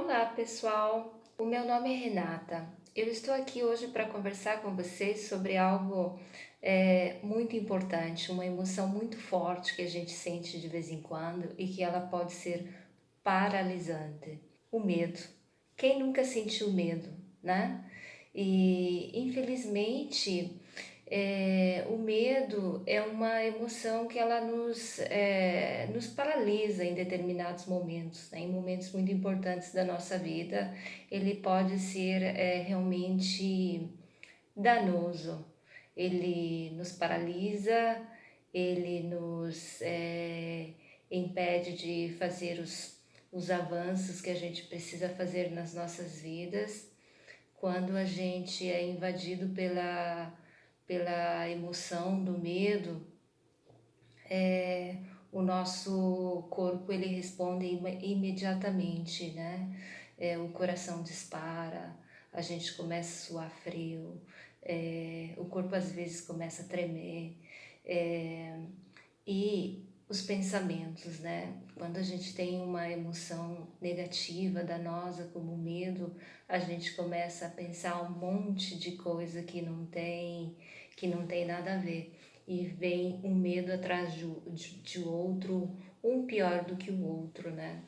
Olá, pessoal. O meu nome é Renata. Eu estou aqui hoje para conversar com vocês sobre algo muito importante, uma emoção muito forte que a gente sente de vez em quando e que ela pode ser paralisante. O medo. Quem nunca sentiu medo, né? E infelizmente o medo é uma emoção que ela nos paralisa em determinados momentos, né? Em momentos muito importantes da nossa vida, ele pode ser realmente danoso. Ele nos paralisa, ele nos impede de fazer os avanços que a gente precisa fazer nas nossas vidas. Quando a gente é invadido pela emoção do medo, o nosso corpo ele responde imediatamente, né? O coração dispara, a gente começa a suar frio, o corpo às vezes começa a tremer, e os pensamentos, né? Quando a gente tem uma emoção negativa, danosa, como o medo, a gente começa a pensar um monte de coisa que não tem nada a ver. E vem um medo atrás de outro, um pior do que o outro, né?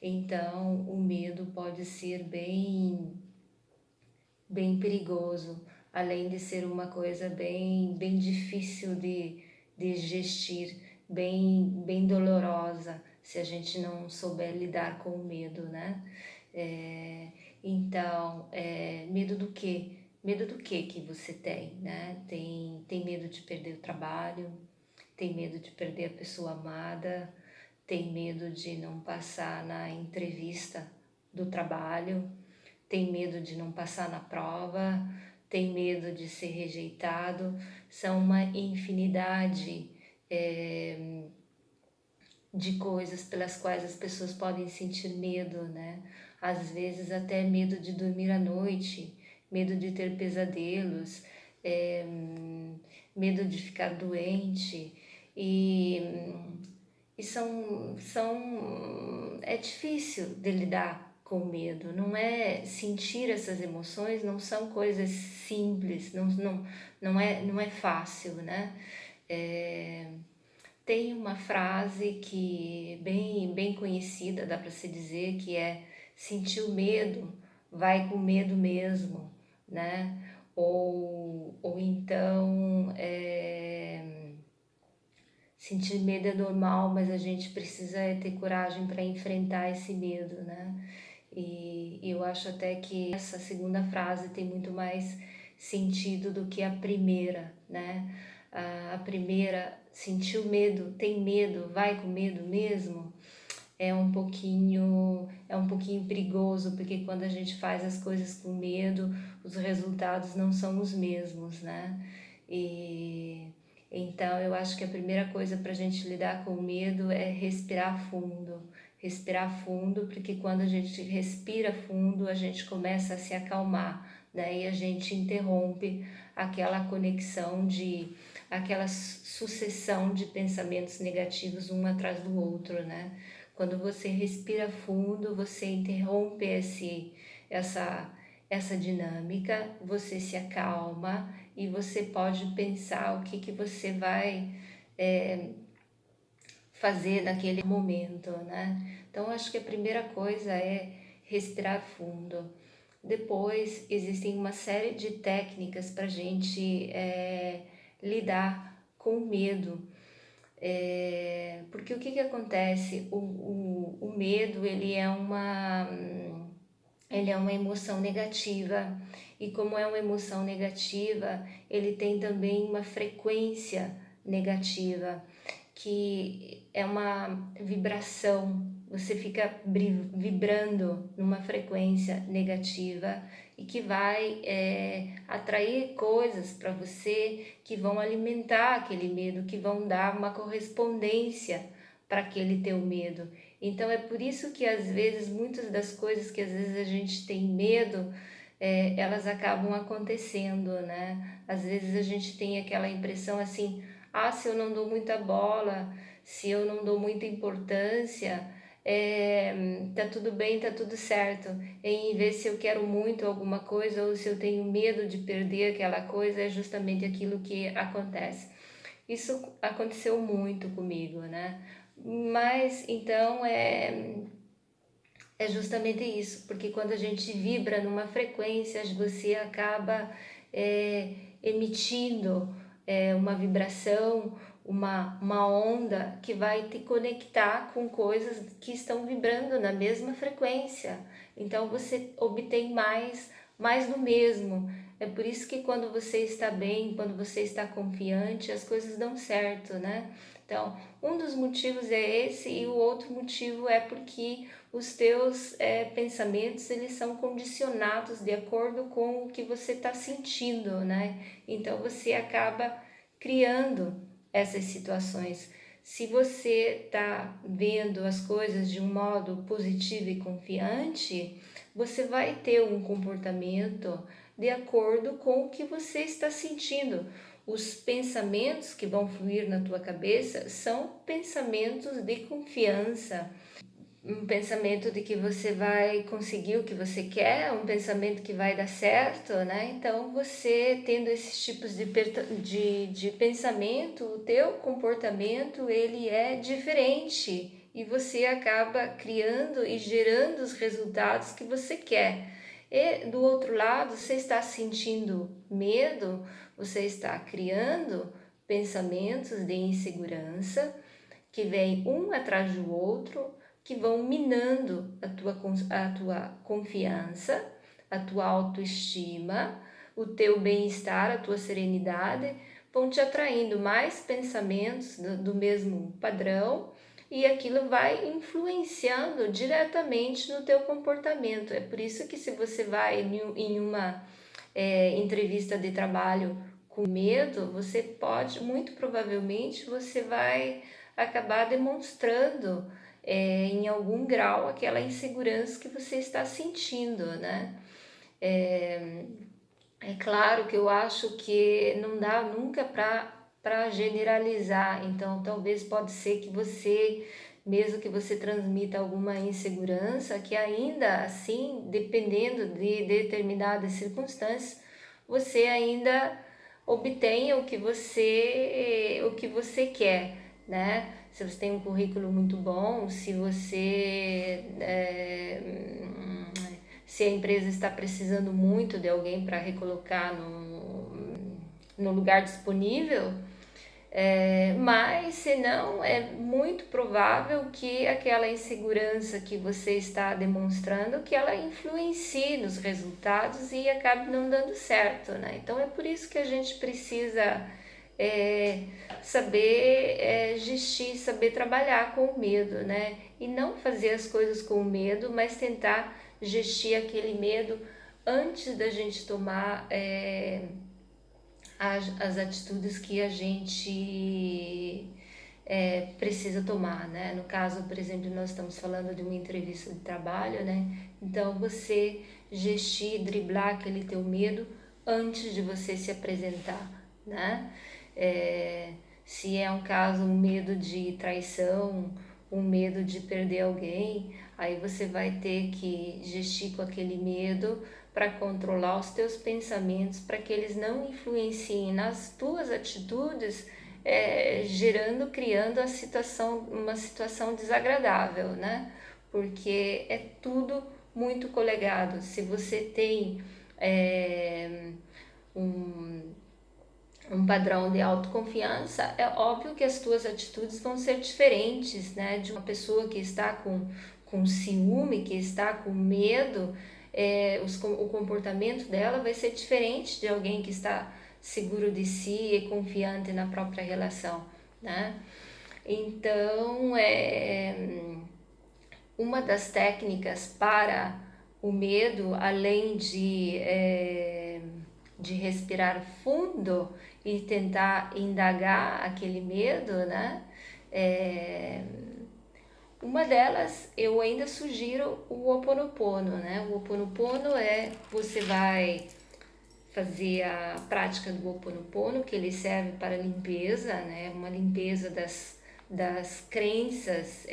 Então, o medo pode ser bem perigoso, além de ser uma coisa bem difícil de gestir, bem dolorosa, se a gente não souber lidar com o medo, né? Medo do quê? Medo do que você tem, né? Tem medo de perder o trabalho, tem medo de perder a pessoa amada, tem medo de não passar na entrevista do trabalho, tem medo de não passar na prova, tem medo de ser rejeitado. São uma infinidade de coisas pelas quais as pessoas podem sentir medo, né? Às vezes até medo de dormir à noite, medo de ter pesadelos, é, medo de ficar doente e, é difícil de lidar com medo, não é sentir essas emoções, não são coisas simples, não é fácil, né? É, tem uma frase que bem conhecida, dá para se dizer, que é sentiu medo, vai com medo mesmo, né? Ou então sentir medo é normal, mas a gente precisa ter coragem para enfrentar esse medo, né? E eu acho até que essa segunda frase tem muito mais sentido do que a primeira, né? A primeira, sentiu medo, tem medo, vai com medo mesmo, é um pouquinho perigoso, porque quando a gente faz as coisas com medo, os resultados não são os mesmos, né? E então eu acho que a primeira coisa para a gente lidar com o medo é respirar fundo, porque quando a gente respira fundo, a gente começa a se acalmar, né? E a gente interrompe aquela conexão aquela sucessão de pensamentos negativos um atrás do outro, né? Quando você respira fundo, você interrompe essa, essa dinâmica, você se acalma e você pode pensar o que você vai fazer naquele momento, né? Então, acho que a primeira coisa é respirar fundo. Depois, existem uma série de técnicas para a gente lidar com o medo. Porque o que acontece? O medo, ele é uma emoção negativa, e como é uma emoção negativa, ele tem também uma frequência negativa, que é uma vibração, você fica vibrando numa frequência negativa e que vai atrair coisas para você que vão alimentar aquele medo, que vão dar uma correspondência para aquele teu medo. Então é por isso que às vezes muitas das coisas que às vezes a gente tem medo, elas acabam acontecendo, né? Às vezes a gente tem aquela impressão assim, se eu não dou muita bola, se eu não dou muita importância, tá tudo bem, tá tudo certo. Em ver se eu quero muito alguma coisa ou se eu tenho medo de perder aquela coisa, é justamente aquilo que acontece. Isso aconteceu muito comigo, né? Mas então é justamente isso, porque quando a gente vibra numa frequência, você acaba emitindo uma vibração, uma onda que vai te conectar com coisas que estão vibrando na mesma frequência. Então você obtém mais do mesmo. É por isso que quando você está bem, quando você está confiante, as coisas dão certo, né? Então, um dos motivos é esse e o outro motivo é porque os teus pensamentos, eles são condicionados de acordo com o que você está sentindo, né? Então, você acaba criando essas situações. Se você está vendo as coisas de um modo positivo e confiante, você vai ter um comportamento de acordo com o que você está sentindo. Os pensamentos que vão fluir na tua cabeça são pensamentos de confiança, um pensamento de que você vai conseguir o que você quer, um pensamento que vai dar certo, né? Então, você tendo esses tipos de pensamento, o teu comportamento, ele é diferente e você acaba criando e gerando os resultados que você quer. E do outro lado, você está sentindo medo, você está criando pensamentos de insegurança que vêm um atrás do outro, que vão minando a tua confiança, a tua autoestima, o teu bem-estar, a tua serenidade, vão te atraindo mais pensamentos do mesmo padrão e aquilo vai influenciando diretamente no teu comportamento. É por isso que se você vai em uma entrevista de trabalho com medo, você pode, muito provavelmente, você vai acabar demonstrando em algum grau aquela insegurança que você está sentindo, né? É claro que eu acho que não dá nunca para generalizar, então talvez pode ser que você, mesmo que você transmita alguma insegurança, que ainda assim, dependendo de determinadas circunstâncias, você ainda obtenha o que você quer, né? Se você tem um currículo muito bom, se você se a empresa está precisando muito de alguém para recolocar no lugar disponível, mas se não, é muito provável que aquela insegurança que você está demonstrando, que ela influencie nos resultados e acabe não dando certo, né? Então é por isso que a gente precisa saber gestir, saber trabalhar com o medo, né? E não fazer as coisas com medo, mas tentar gestir aquele medo antes da gente tomar as atitudes que a gente precisa tomar, né? No caso, por exemplo, nós estamos falando de uma entrevista de trabalho, né? Então, você gestir, driblar aquele teu medo antes de você se apresentar, né? Se é um caso, um medo de traição, um medo de perder alguém, aí você vai ter que gestir com aquele medo para controlar os teus pensamentos, para que eles não influenciem nas tuas atitudes, criando uma situação desagradável, né? Porque é tudo muito colegado. Se você tem um, um padrão de autoconfiança, é óbvio que as tuas atitudes vão ser diferentes, né? De uma pessoa que está com ciúme, que está com medo, o comportamento dela vai ser diferente de alguém que está seguro de si e confiante na própria relação, né? Então, uma das técnicas para o medo, além de respirar fundo e tentar indagar aquele medo, né? Uma delas eu ainda sugiro o Ho Oponopono, né? O Ho Oponopono você vai fazer a prática do Ho Oponopono, que ele serve para limpeza, né? Uma limpeza das crenças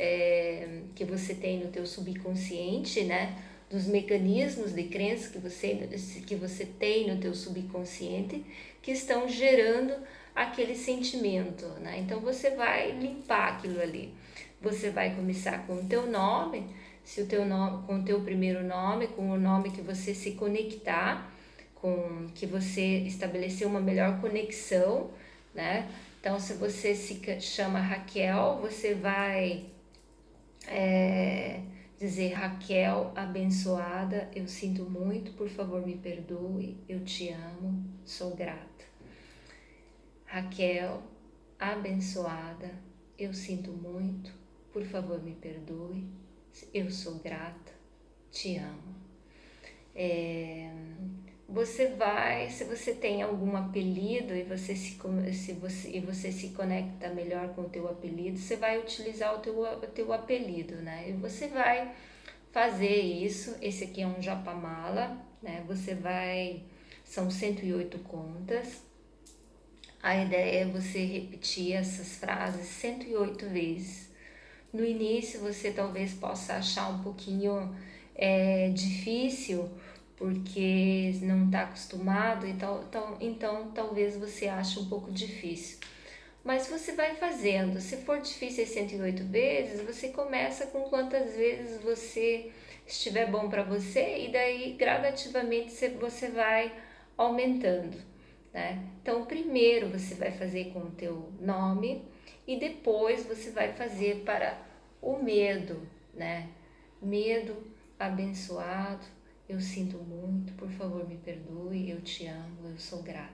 que você tem no teu subconsciente, né? Dos mecanismos de crença que você tem no teu subconsciente que estão gerando aquele sentimento, né? Então você vai limpar aquilo ali. Você vai começar com o teu nome, se o teu nome, com o teu primeiro nome, com o nome que você se conectar, com que você estabeleceu uma melhor conexão, né? Então, se você se chama Raquel, você vai dizer: Raquel, abençoada, eu sinto muito, por favor me perdoe, eu te amo, sou grata. Raquel, abençoada, eu sinto muito, por favor me perdoe, eu sou grata, te amo. Você vai, se você tem algum apelido e você se conecta melhor com o teu apelido, você vai utilizar o teu apelido, né? E você vai fazer isso. Esse aqui é um japamala, né? São 108 contas. A ideia é você repetir essas frases 108 vezes. No início você talvez possa achar um pouquinho difícil, porque não está acostumado, então talvez você ache um pouco difícil. Mas você vai fazendo. Se for difícil 108 vezes, você começa com quantas vezes você estiver bom para você, e daí gradativamente você vai aumentando, né? Então primeiro você vai fazer com o teu nome e depois você vai fazer para o medo, né? Medo, abençoado, eu sinto muito, por favor me perdoe, eu te amo, eu sou grata.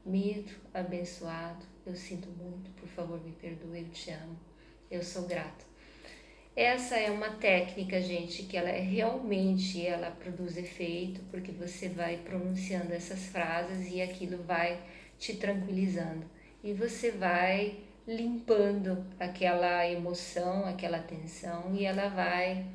Medo, abençoado, eu sinto muito, por favor me perdoe, eu te amo, eu sou grata. Essa é uma técnica, gente, que ela produz efeito, porque você vai pronunciando essas frases e aquilo vai te tranquilizando. E você vai limpando aquela emoção, aquela tensão, e ela vai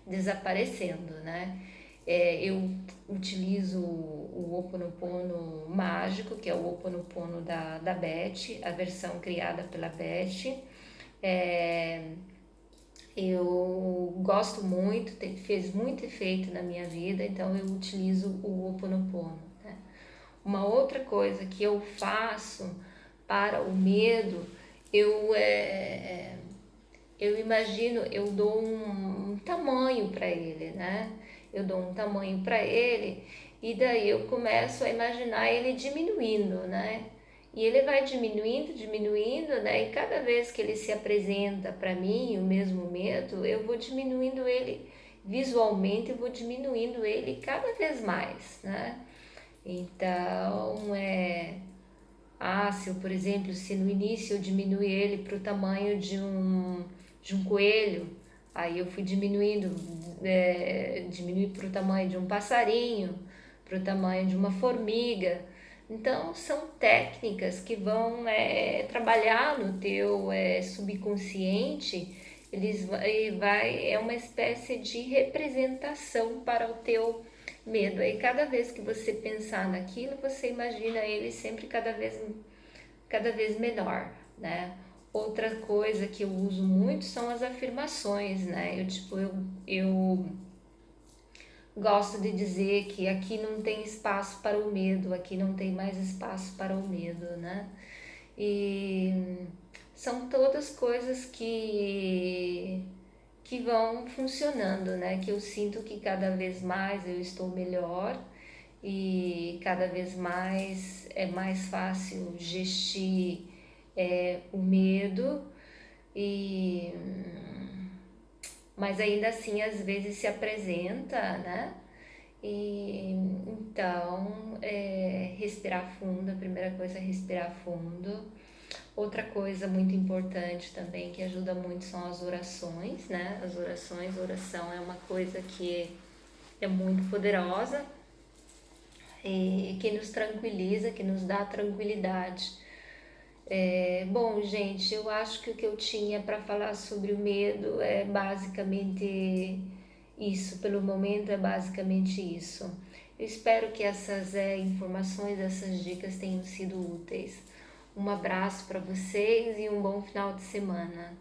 desaparecendo, né? Eu utilizo o Ho Oponopono mágico, que é o Ho Oponopono da Beth, a versão criada pela Beth. Eu gosto muito, fez muito efeito na minha vida, então eu utilizo o Ho Oponopono, né? Uma outra coisa que eu faço para o medo, eu, eu imagino, eu dou um tamanho para ele, né? Eu dou um tamanho para ele e daí eu começo a imaginar ele diminuindo, né? E ele vai diminuindo, diminuindo, né? E cada vez que ele se apresenta para mim, o mesmo medo, eu vou diminuindo ele visualmente, eu vou diminuindo ele cada vez mais, né? Então, se eu, por exemplo, se no início eu diminui ele para o tamanho de um coelho, aí eu fui diminuindo, diminui para o tamanho de um passarinho, para o tamanho de uma formiga. Então, são técnicas que vão trabalhar no teu subconsciente. É uma espécie de representação para o teu medo. Aí cada vez que você pensar naquilo, você imagina ele sempre cada vez menor, né? Outra coisa que eu uso muito são as afirmações, né? Eu gosto de dizer que aqui não tem espaço para o medo, aqui não tem mais espaço para o medo, né? E são todas coisas que vão funcionando, né? Que eu sinto que cada vez mais eu estou melhor e cada vez mais é mais fácil gestir o medo, e mas ainda assim às vezes se apresenta, né? E então respirar fundo, a primeira coisa é respirar fundo. Outra coisa muito importante também que ajuda muito são as orações, né? As orações, oração é uma coisa que é muito poderosa e que nos tranquiliza, que nos dá tranquilidade. Bom, gente, eu acho que o que eu tinha para falar sobre o medo é basicamente isso, pelo momento é basicamente isso. Eu espero que essas informações, essas dicas tenham sido úteis. Um abraço para vocês e um bom final de semana.